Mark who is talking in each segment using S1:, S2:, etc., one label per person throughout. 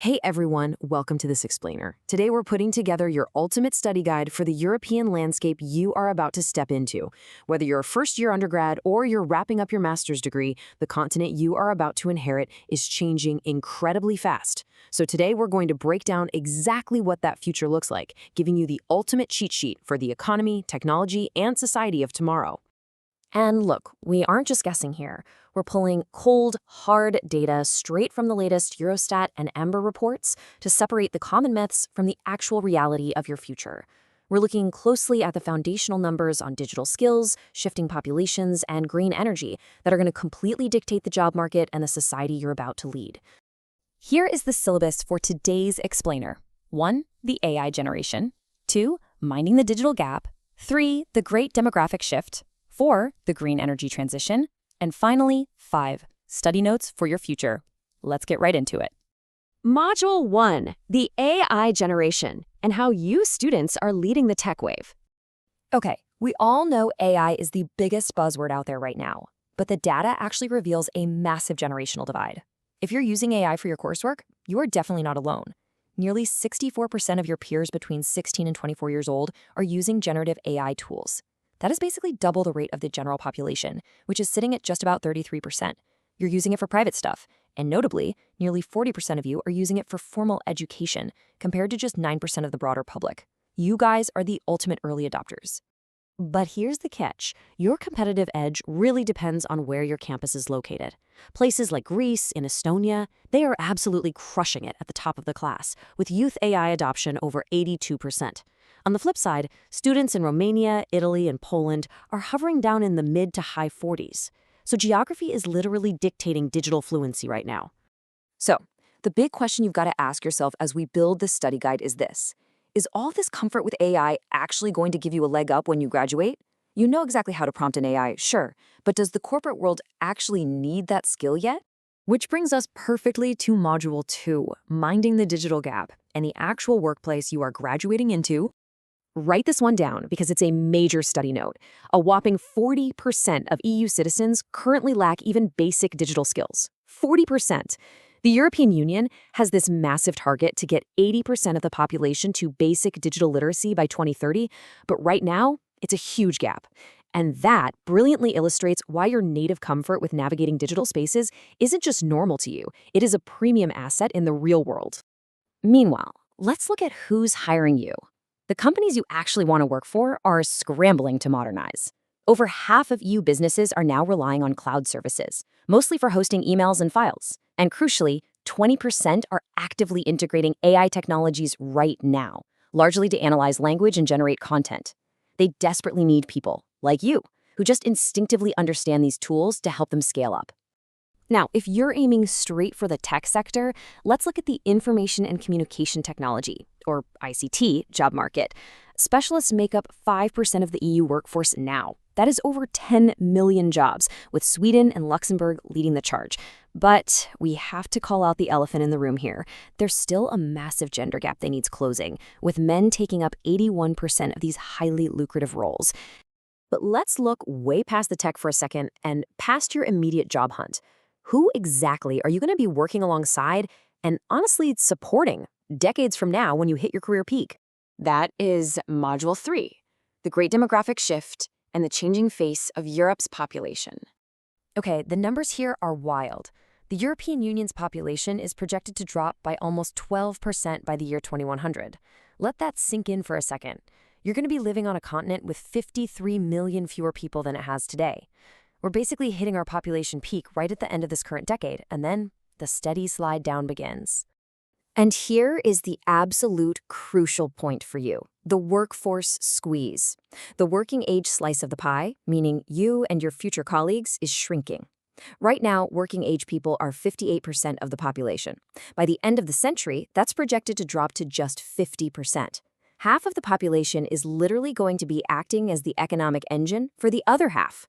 S1: Hey everyone, welcome to This Explainer. Today we're putting together your ultimate study guide for the European landscape you are about to step into. Whether you're a first-year undergrad or you're wrapping up your master's degree, the continent you are about to inherit is changing incredibly fast. So today we're going to break down exactly what that future looks like, giving you the ultimate cheat sheet for the economy, technology, and society of tomorrow.
S2: And look, we aren't just guessing here. We're pulling cold, hard data straight from the latest Eurostat and Amber reports to separate the common myths from the actual reality of your future. We're looking closely at the foundational numbers on digital skills, shifting populations, and green energy that are going to completely dictate the job market and the society you're about to lead. Here is the syllabus for today's explainer. 1. The AI generation. 2. Minding the digital gap. 3. The great demographic shift. 4. The green energy transition. And finally, 5. Study notes for your future. Let's get right into it.
S3: Module 1, the AI generation, and how you students are leading the tech wave.
S2: Okay, we all know AI is the biggest buzzword out there right now, but the data actually reveals a massive generational divide. If you're using AI for your coursework, you are definitely not alone. Nearly 64% of your peers between 16 and 24 years old are using generative AI tools. That is basically double the rate of the general population, which is sitting at just about 33%. You're using it for private stuff, and notably, nearly 40% of you are using it for formal education, compared to just 9% of the broader public. You guys are the ultimate early adopters.
S3: But here's the catch. Your competitive edge really depends on where your campus is located. Places like Greece and Estonia, they are absolutely crushing it at the top of the class, with youth AI adoption over 82%. On the flip side, students in Romania, Italy, and Poland are hovering down in the mid to high 40s. So geography is literally dictating digital fluency right now.
S1: So, the big question you've got to ask yourself as we build this study guide is this. Is all this comfort with AI actually going to give you a leg up when you graduate? You know exactly how to prompt an AI, sure, but does the corporate world actually need that skill yet? Which brings us perfectly to Module 2, Minding the Digital Gap, and the actual workplace you are graduating into. Write this one down because it's a major study note. A whopping 40% of EU citizens currently lack even basic digital skills. 40%. The European Union has this massive target to get 80% of the population to basic digital literacy by 2030, but right now, it's a huge gap. And that brilliantly illustrates why your native comfort with navigating digital spaces isn't just normal to you, it is a premium asset in the real world. Meanwhile, let's look at who's hiring you. The companies you actually want to work for are scrambling to modernize. Over half of EU businesses are now relying on cloud services, mostly for hosting emails and files. And crucially, 20% are actively integrating AI technologies right now, largely to analyze language and generate content. They desperately need people, like you, who just instinctively understand these tools to help them scale up.
S3: Now, if you're aiming straight for the tech sector, let's look at the information and communication technology, or ICT, job market. Specialists make up 5% of the EU workforce now. That is over 10 million jobs, with Sweden and Luxembourg leading the charge. But we have to call out the elephant in the room here. There's still a massive gender gap that needs closing, with men taking up 81% of these highly lucrative roles. But let's look way past the tech for a second and past your immediate job hunt. Who exactly are you going to be working alongside and honestly supporting decades from now when you hit your career peak? That is Module 3, the great demographic shift and the changing face of Europe's population.
S2: Okay, the numbers here are wild. The European Union's population is projected to drop by almost 12% by the year 2100. Let that sink in for a second. You're going to be living on a continent with 53 million fewer people than it has today. We're basically hitting our population peak right at the end of this current decade, and then the steady slide down begins.
S1: And here is the absolute crucial point for you, the workforce squeeze. The working age slice of the pie, meaning you and your future colleagues, is shrinking. Right now, working age people are 58% of the population. By the end of the century, that's projected to drop to just 50%. Half of the population is literally going to be acting as the economic engine for the other half.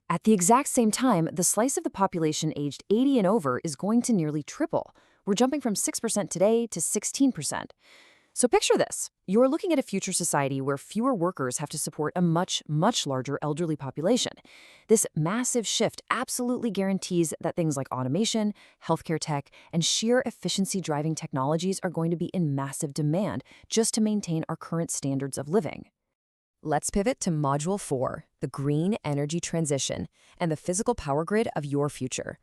S1: At the exact same time, the slice of the population aged 80 and over is going to nearly triple. We're jumping from 6% today to 16%.
S2: So picture this. You're looking at a future society where fewer workers have to support a much, much larger elderly population. This massive shift absolutely guarantees that things like automation, healthcare tech, and sheer efficiency driving technologies are going to be in massive demand just to maintain our current standards of living. Let's pivot to Module 4, the green energy transition and the physical power grid of your future.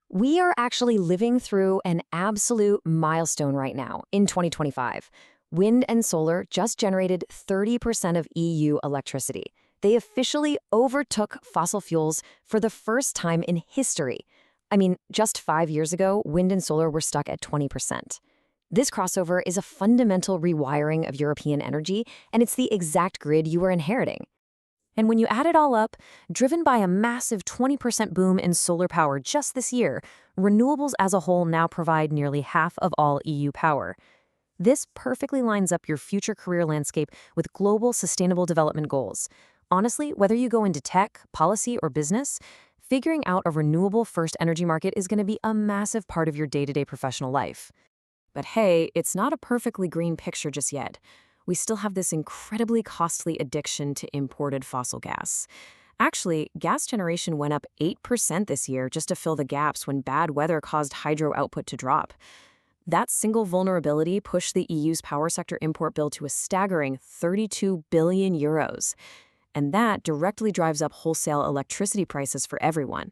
S3: We are actually living through an absolute milestone right now in 2025. Wind and solar just generated 30% of EU electricity. They officially overtook fossil fuels for the first time in history. I mean, just 5 years ago, wind and solar were stuck at 20%. This crossover is a fundamental rewiring of European energy, and it's the exact grid you are inheriting.
S2: And when you add it all up, driven by a massive 20% boom in solar power just this year, renewables as a whole now provide nearly half of all EU power. This perfectly lines up your future career landscape with global sustainable development goals. Honestly, whether you go into tech, policy, or business, figuring out a renewable-first energy market is going to be a massive part of your day-to-day professional life. But hey, it's not a perfectly green picture just yet. We still have this incredibly costly addiction to imported fossil gas. Actually, gas generation went up 8% this year just to fill the gaps when bad weather caused hydro output to drop. That single vulnerability pushed the EU's power sector import bill to a staggering 32 billion euros. And that directly drives up wholesale electricity prices for everyone.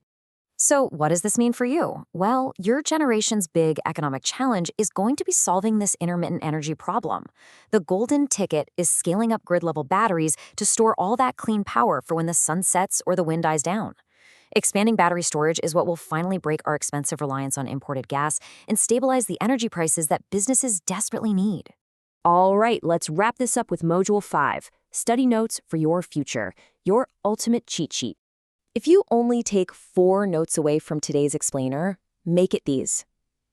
S1: So, what does this mean for you? Well, your generation's big economic challenge is going to be solving this intermittent energy problem. The golden ticket is scaling up grid-level batteries to store all that clean power for when the sun sets or the wind dies down. Expanding battery storage is what will finally break our expensive reliance on imported gas and stabilize the energy prices that businesses desperately need.
S3: All right, let's wrap this up with Module 5, Study Notes for Your Future, your ultimate cheat sheet. If you only take 4 notes away from today's explainer, make it these.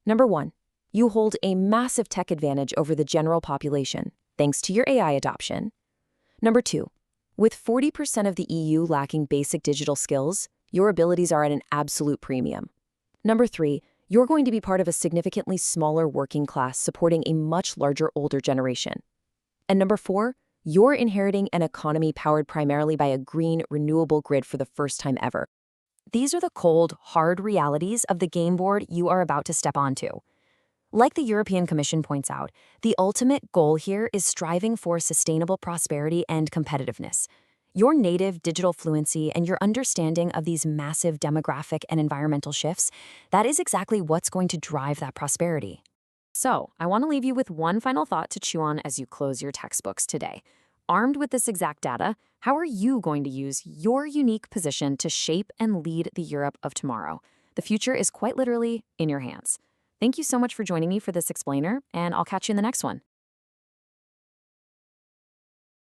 S3: Number 1, you hold a massive tech advantage over the general population, thanks to your AI adoption. Number 2, with 40% of the EU lacking basic digital skills, your abilities are at an absolute premium. Number 3, you're going to be part of a significantly smaller working class supporting a much larger older generation. And number 4, you're inheriting an economy powered primarily by a green, renewable grid for the first time ever. These are the cold, hard realities of the game board you are about to step onto. Like the European Commission points out, the ultimate goal here is striving for sustainable prosperity and competitiveness. Your native digital fluency and your understanding of these massive demographic and environmental shifts, that is exactly what's going to drive that prosperity. So, I want to leave you with one final thought to chew on as you close your textbooks today. Armed with this exact data, how are you going to use your unique position to shape and lead the Europe of tomorrow? The future is quite literally in your hands. Thank you so much for joining me for this explainer, and I'll catch you in the next one.